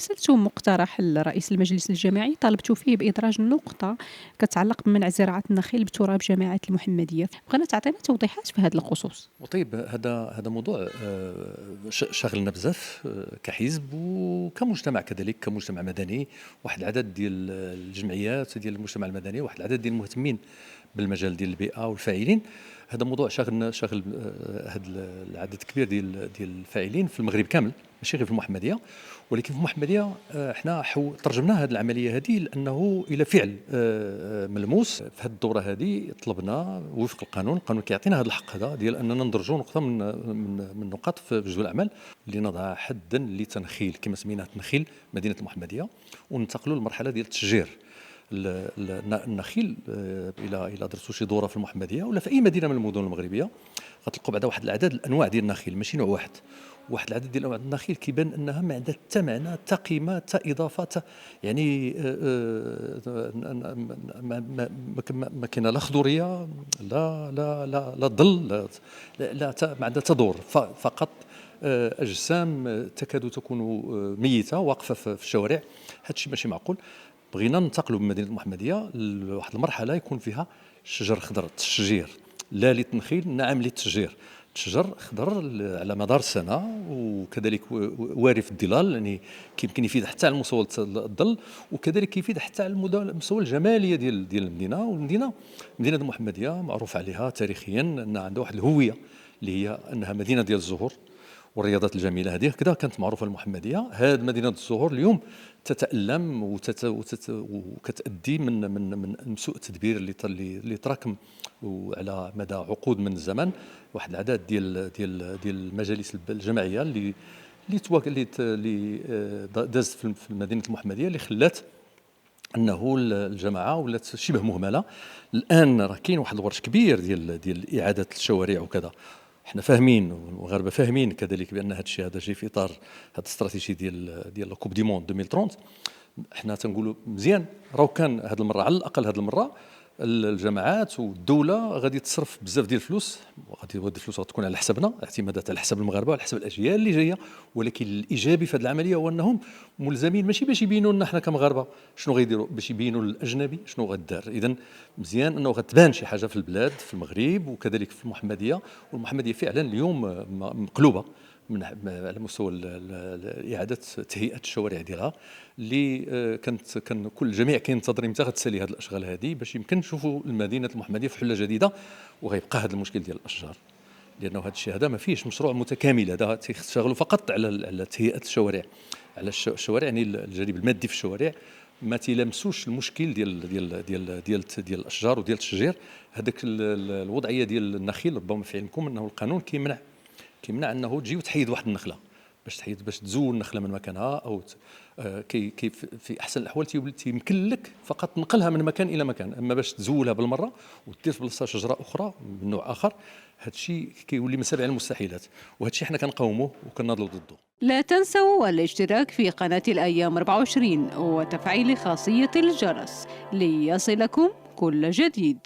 أرسلتوا مقترح لرئيس المجلس الجماعي طالبتوا فيه بإدراج نقطة كتعلق بمنع زراعة النخيل بتراب جامعة المحمدية، بغينا تعطينا توضيحات في هذا الخصوص. وطيب هذا موضوع شاغلنا بزاف كحزب وكمجتمع كذلك كمجتمع مدني. واحد العدد ديال الجمعيات ديال المجتمع المدني، واحد العدد ديال المهتمين بالمجال ديال البيئة والفاعلين. هذا موضوع شاغل هذا العدد كبير ديال الفاعلين في المغرب كامل، ماشي غير في المحمدية. ولكن في المحمدية احنا ترجمنا هذه العملية هذه لأنه إلى فعل ملموس. في هذه الدورة هذه طلبنا وفق القانون كيعطينا هذا الحق هذا ديال أننا ندرجوا نقطة من النقاط في جدول الأعمال اللي نضع حدا لتنخيل كما سميناه تنخيل مدينة المحمدية، وننتقلوا للمرحلة ديال التشجير النخيل. الى درتوا شي دوره في المحمديه ولا في اي مدينه من المدن المغربيه غتلقوا بعدا واحد الاعداد الانواع ديال النخيل، ماشي نوع واحد العدد ديال انواع النخيل كيبان انها ما عندها حتى معنى حتى قيمه حتى اضافه يعني ما كاينه لا خضوريه لا ظل ما عندها تدور فقط اجسام تكاد تكون ميته واقفه في الشوارع. هذا الشيء ماشي معقول. بغينا ننتقلوا بمدينه المحمديه لواحد المرحله يكون فيها شجر خضر، التشجير لا للتنخيل، نعم للتشجير. شجر خضر على مدار السنه وكذلك واري في الظلال، يعني يمكن يفيد حتى على مستوى الظل وكذلك يفيد حتى على المستوى الجماليه ديال المدينه. والمدينه مدينه المحمديه معروف عليها تاريخيا انها عندها واحد الهويه اللي هي انها مدينه ديال الزهور والرياضات الجميله. هذه كذا كانت معروفه المحمديه. هذه مدينه الزهور اليوم تتألم وكتأدي من سوء التدبير اللي تراكم على مدى عقود من الزمن. واحد العدد ديال المجالس الجماعيه اللي دازت في مدينه المحمديه اللي خلات انه الجماعه ولات شبه مهمله. الان راه كاين واحد الورش كبير ديال اعاده الشوارع وكذا. احنا فاهمين والمغاربه فاهمين كذلك بان هذا الشيء هذا جاي في اطار هذا الاستراتيجي ديال كوب دي موند 2030. احنا تنقولوا مزيان راهو كان هذه المره على الاقل هذه المره الجماعات والدوله غادي تصرف بزاف ديال الفلوس، وغادي هذه الفلوس غتكون على حسابنا اعتمادات على حساب المغاربه وعلى حساب الاجيال اللي جايه. ولكن الايجابي في هذه العمليه هو انهم ملزمين ماشي باش يبينوا لنا حنا كمغاربه شنو غيديروا، باش يبينوا للاجنبي شنو غدار. اذا مزيان انه غتبان شي حاجه في البلاد في المغرب وكذلك في المحمديه. والمحمديه فعلا اليوم مقلوبه على مستوى اعاده تهيئه الشوارع ديالها اللي كان كل الجميع كينتظر متى غتسالي هذه الاشغال هذه باش يمكن نشوفوا المدينه المحمديه في حله جديده. وغيبقى هذا المشكل ديال الاشجار لانه هذا الشيء هذا ما فيش مشروع متكامل، هذا تيشتغلوا فقط على تهيئه الشوارع، على الشوارع يعني الجانب المادي في الشوارع. ما تيلمسوش المشكل ديال الاشجار وديال التشجير. هذاك الوضعيه ديال النخيل ربما في علمكم انه القانون كيمنع انه تجي وتحيد واحد النخله باش تزول النخله من مكانها او كيف في احسن الاحوال تيمكن لك فقط نقلها من مكان الى مكان. اما باش تزولها بالمره ودير في بلاصتها شجره اخرى من نوع اخر، هذا الشيء كيولي من سبع المستحيلات. وهذا الشيء حنا كنقاوموه وكناضلوا ضده. لا تنسوا الاشتراك في قناة الأيام 24 وتفعيل خاصية الجرس ليصلكم كل جديد.